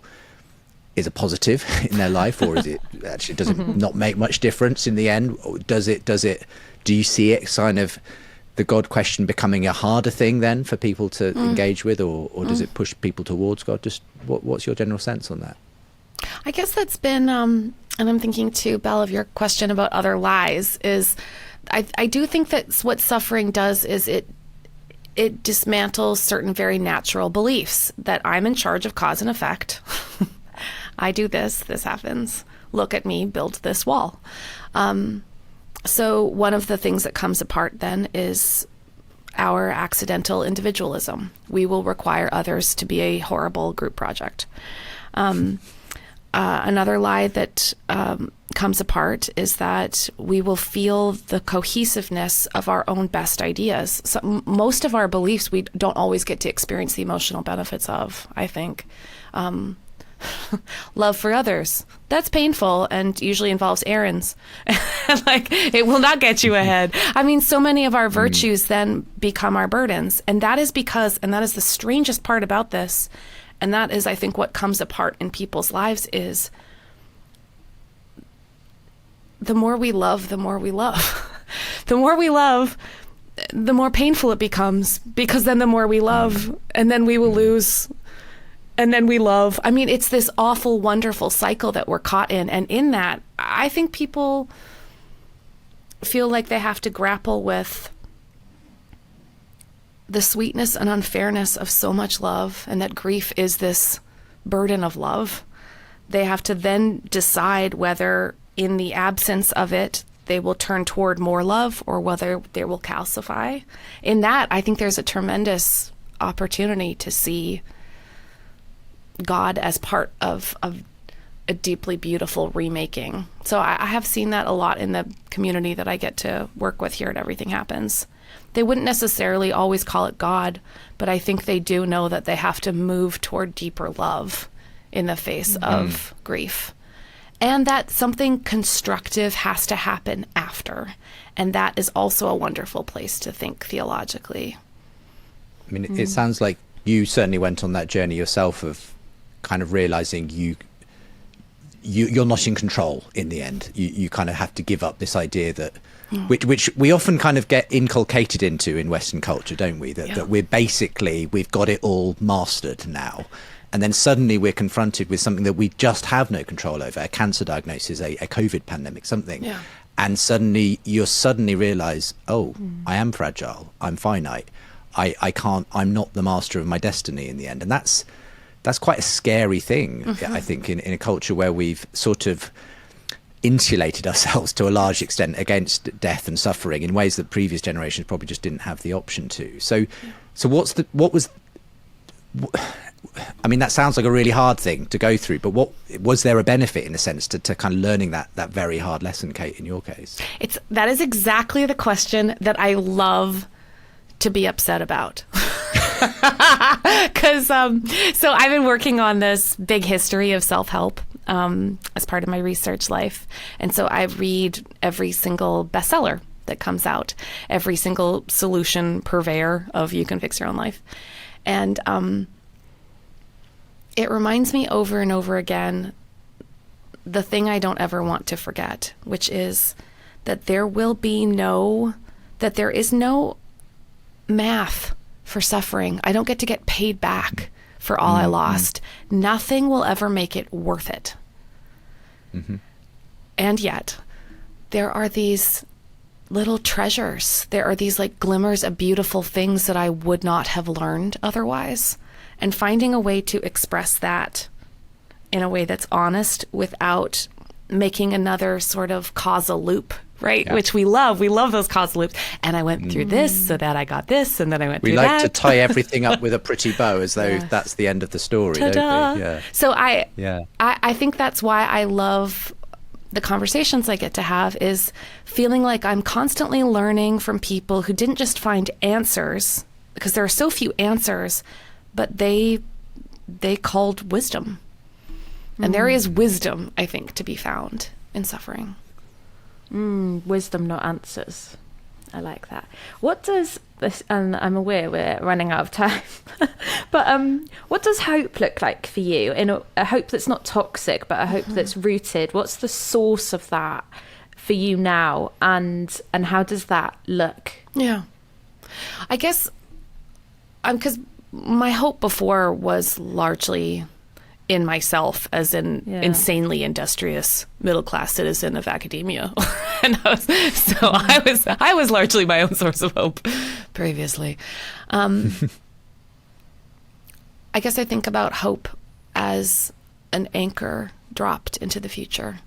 is a positive in their life, or is it actually, does it not make much difference in the end? Or do you see it kind of the God question becoming a harder thing then for people to engage with, or does it push people towards God? Just what's your general sense on that? I guess that's been, and I'm thinking too, Belle, of your question about other lies, is I do think that what suffering does is it dismantles certain very natural beliefs that I'm in charge of cause and effect. I do this happens. Look at me, build this wall. So one of the things that comes apart then is our accidental individualism. We will require others to be a horrible group project. Another lie that comes apart is that we will feel the cohesiveness of our own best ideas. So most of our beliefs we don't always get to experience the emotional benefits of, I think. Love for others. That's painful and usually involves errands. Like, it will not get you ahead. I mean, so many of our virtues then become our burdens. And that is because, and that is the strangest part about this, and that is, I think, what comes apart in people's lives is the more we love, the more we love. The more we love, the more painful it becomes, because then the more we love, and then we will lose, and then we love. I mean, it's this awful, wonderful cycle that we're caught in. And in that, I think people feel like they have to grapple with the sweetness and unfairness of so much love, and that grief is this burden of love. They have to then decide whether in the absence of it, they will turn toward more love, or whether they will calcify. In that, I think there's a tremendous opportunity to see God as part of a deeply beautiful remaking. So I have seen that a lot in the community that I get to work with here at Everything Happens. They wouldn't necessarily always call it God, but I think they do know that they have to move toward deeper love in the face of grief. And that something constructive has to happen after. And that is also a wonderful place to think theologically. I mean, it sounds like you certainly went on that journey yourself of kind of realizing you're not in control in the end. You kind of have to give up this idea that, which we often kind of get inculcated into in Western culture, don't we? That we've got it all mastered now. And then suddenly we're confronted with something that we just have no control over, a cancer diagnosis, a COVID pandemic, something. Yeah. And suddenly you realize, I am fragile, I'm finite. I'm not the master of my destiny in the end. And that's quite a scary thing, I think, in a culture where we've sort of insulated ourselves to a large extent against death and suffering in ways that previous generations probably just didn't have the option to. So I mean, that sounds like a really hard thing to go through, but what was there a benefit in a sense to kind of learning that very hard lesson, Kate, in your case? That is exactly the question that I love to be upset about. Because so I've been working on this big history of self-help as part of my research life. And so I read every single bestseller that comes out, every single solution purveyor of you can fix your own life. And it reminds me over and over again the thing I don't ever want to forget, which is that there is no math for suffering. I don't get paid back for all I lost. Nothing will ever make it worth it. Mm-hmm. And yet, there are these little treasures. There are these like glimmers of beautiful things that I would not have learned otherwise. And finding a way to express that in a way that's honest without making another sort of causal loop, right? Yeah. Which we love. We love those causal loops. And I went through this so that I got this, and then I went through that. We like to tie everything up with a pretty bow as though that's the end of the story, Ta-da. don't we? Yeah. So I think that's why I love the conversations I get to have, is feeling like I'm constantly learning from people who didn't just find answers, because there are so few answers, but they called wisdom. And there is wisdom, I think, to be found in suffering. Wisdom, not answers. I like that. What does this, and I'm aware we're running out of time, but what does hope look like for you? In a hope that's not toxic, but a hope that's rooted. What's the source of that for you now? And how does that look? Yeah. I guess, because my hope before was largely in myself as an insanely industrious middle-class citizen of academia. And I was largely my own source of hope previously. I guess I think about hope as an anchor dropped into the future,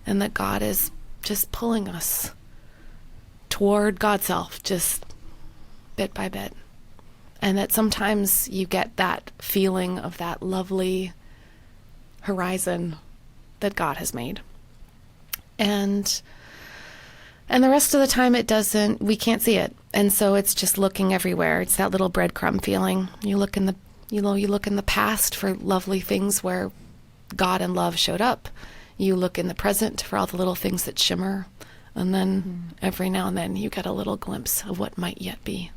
and that God is just pulling us toward God's self, just bit by bit. And that sometimes you get that feeling of that lovely horizon that God has made. And the rest of the time we can't see it. And so it's just looking everywhere. It's that little breadcrumb feeling. You look in the past for lovely things where God and love showed up. You look in the present for all the little things that shimmer. And then every now and then you get a little glimpse of what might yet be.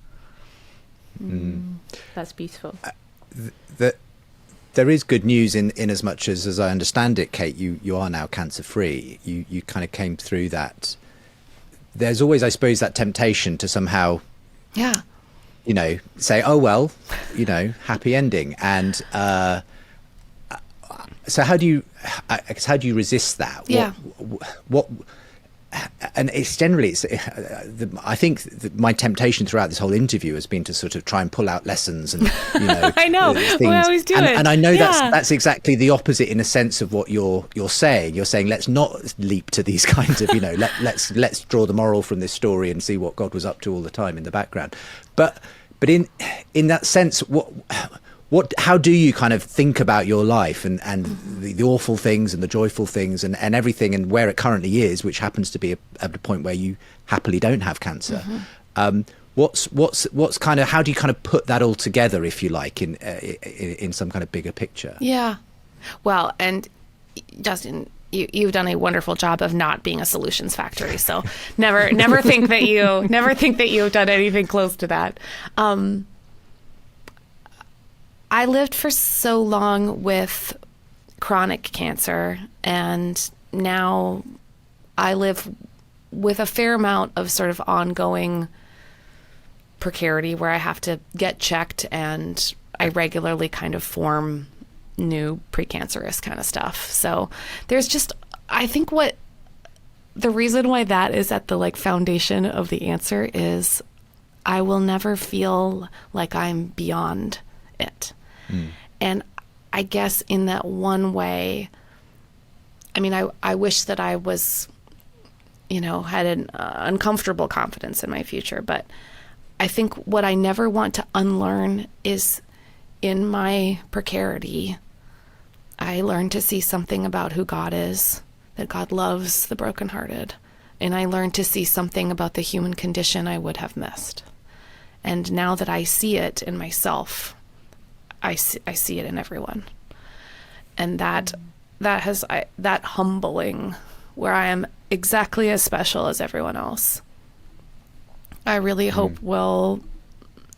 That's beautiful. There is good news in as much as I understand it, Kate, you are now cancer free. You kind of came through that. There's always, I suppose, that temptation to somehow, say, oh well, happy ending. And so how do you resist that? Yeah. What and it's generally, I think my temptation throughout this whole interview has been to sort of try and pull out lessons and, I know, things. we always do it. And I know that's exactly the opposite in a sense of what you're saying. You're saying, let's not leap to these kinds of, let's draw the moral from this story and see what God was up to all the time in the background. But in that sense, how do you kind of think about your life and the awful things and the joyful things and everything and where it currently is, which happens to be at the point where you happily don't have cancer? What's kind of, how do you kind of put that all together, if you like, in some kind of bigger picture? Yeah. Well, and Justin, you've done a wonderful job of not being a solutions factory. So never think that you've done anything close to that. I lived for so long with chronic cancer, and now I live with a fair amount of sort of ongoing precarity where I have to get checked, and I regularly kind of form new precancerous kind of stuff. So there's just, I think what the reason why that is at the foundation of the answer is I will never feel like I'm beyond it. And I guess in that one way, I mean, I wish that I was, had an uncomfortable confidence in my future. But I think what I never want to unlearn is, in my precarity, I learned to see something about who God is, that God loves the brokenhearted. And I learned to see something about the human condition I would have missed. And now that I see it in myself, I see it in everyone. And that humbling, where I am exactly as special as everyone else, I really hope will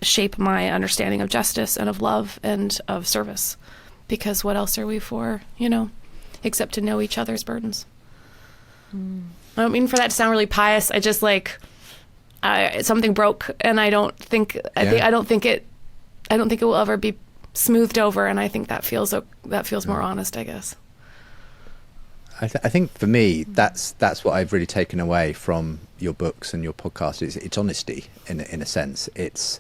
shape my understanding of justice and of love and of service. Because what else are we for, except to know each other's burdens? I don't mean for that to sound really pious. I just something broke, and I don't think it will ever be smoothed over. And I think that feels more honest, I guess. I think for me, that's what I've really taken away from your books and your podcast. It's honesty in a sense. It's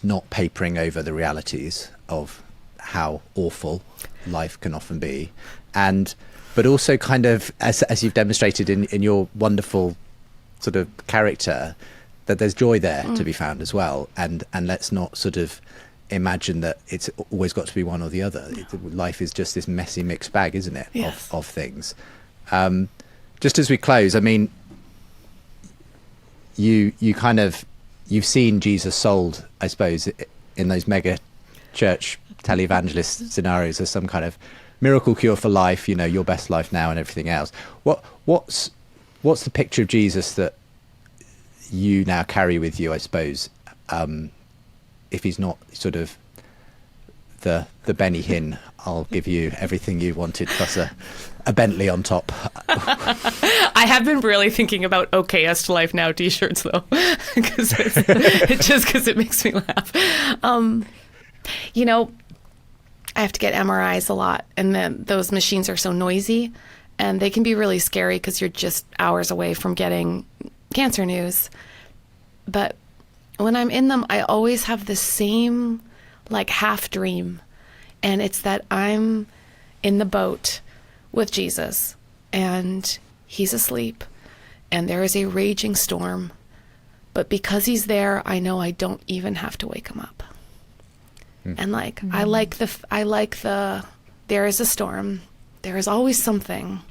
not papering over the realities of how awful life can often be, but also kind of as you've demonstrated in your wonderful sort of character, that there's joy there to be found as well. And let's not sort of imagine that it's always got to be one or the other. Life is just this messy mixed bag, isn't it? Yes. Of things. Just as we close, I mean, you've seen Jesus sold, I suppose, in those mega church televangelist scenarios as some kind of miracle cure for life, your best life now and everything else. What's the picture of Jesus that you now carry with you, I suppose, if he's not sort of the Benny Hinn, I'll give you everything you wanted plus a Bentley on top? I have been really thinking about okayest to life now t-shirts though, because it makes me laugh. I have to get MRIs a lot, and then those machines are so noisy, and they can be really scary because you're just hours away from getting cancer news. But when I'm in them, I always have the same half dream, and it's that I'm in the boat with Jesus, and he's asleep, and there is a raging storm, but because he's there, I know I don't even have to wake him up. And I like the there is a storm, there is always something,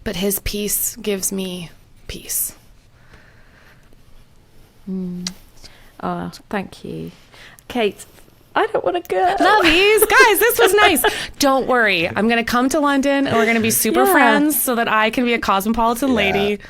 but his peace gives me peace. Oh, thank you, Kate. I don't want to go. Lovies, guys, this was nice. Don't worry, I'm gonna come to London, and we're gonna be super friends so that I can be a cosmopolitan lady.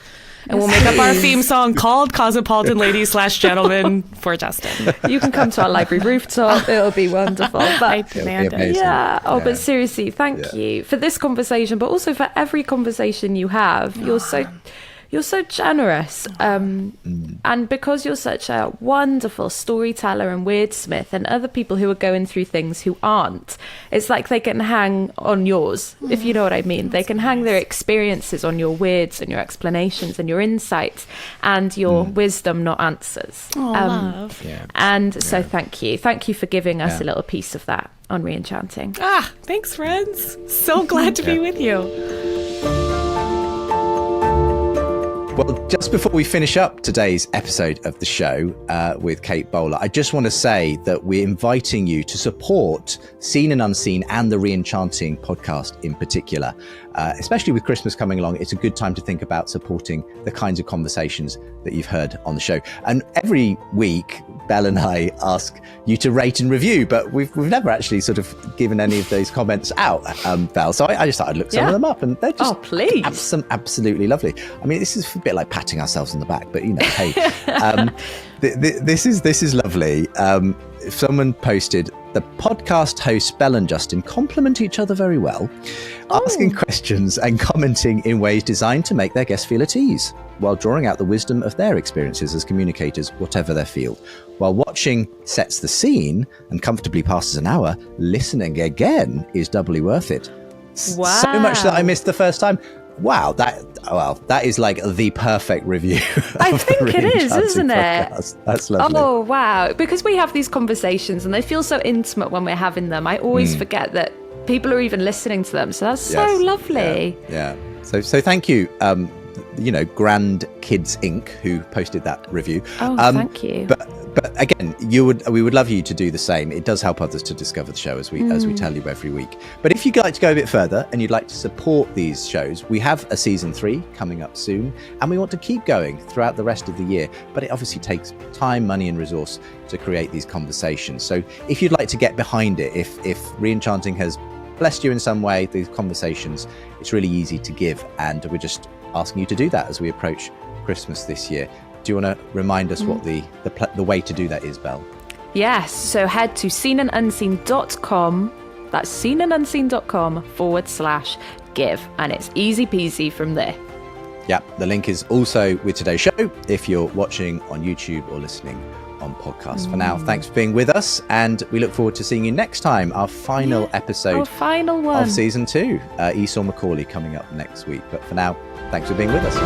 And we'll make up our theme song called Cosmopolitan Lady / Gentleman for Justin. You can come to our library rooftop. It'll be wonderful. But I demand it. Yeah. But seriously, thank you for this conversation, but also for every conversation you have. You're so generous. And because you're such a wonderful storyteller and wordsmith, and other people who are going through things who aren't, it's like they can hang on yours, if you know what I mean. They can hang their experiences on your words and your explanations and your insights and your wisdom, not answers. Love. And so thank you. Thank you for giving us a little piece of that on Re-Enchanting. Thanks, friends. So glad to be with you. Well, just before we finish up today's episode of the show with Kate Bowler, I just want to say that we're inviting you to support Seen and Unseen and the Re-Enchanting podcast in particular. Especially with Christmas coming along, it's a good time to think about supporting the kinds of conversations that you've heard on the show. And every week, Belle and I ask you to rate and review, but we've never actually sort of given any of those comments out, Belle. So I just thought I'd look some of them up, and they're just absolutely lovely. I mean, this is a bit like patting ourselves on the back, but hey, this is lovely. If someone posted, the podcast hosts Belle and Justin compliment each other very well, asking questions and commenting in ways designed to make their guests feel at ease, while drawing out the wisdom of their experiences as communicators, whatever their field. While watching sets the scene and comfortably passes an hour, listening again is doubly worth it. Wow. So much that I missed the first time. Wow, that is like the perfect review. I think it is, isn't it? That's lovely. Oh, wow. Because we have these conversations and they feel so intimate when we're having them. I always forget that people are even listening to them. So that's so Yes. lovely. Yeah. So thank you, Grand Kids Inc., who posted that review. Oh, thank you. But again, we would love you to do the same. It does help others to discover the show, as we tell you every week. But if you'd like to go a bit further and you'd like to support these shows, we have a season 3 coming up soon, and we want to keep going throughout the rest of the year. But it obviously takes time, money, and resource to create these conversations. So if you'd like to get behind it, if Re-Enchanting has blessed you in some way, these conversations, it's really easy to give, and we're just asking you to do that as we approach Christmas this year. Do you want to remind us what the way to do that is, Belle? Yes, so head to seenandunseen.com. That's seenandunseen.com/give, and it's easy peasy from there. Yeah, the link is also with today's show if you're watching on YouTube or listening on podcast. For now, thanks for being with us, and we look forward to seeing you next time, our final episode Our final one. of season 2. Esau Macaulay coming up next week. But for now, thanks for being with us.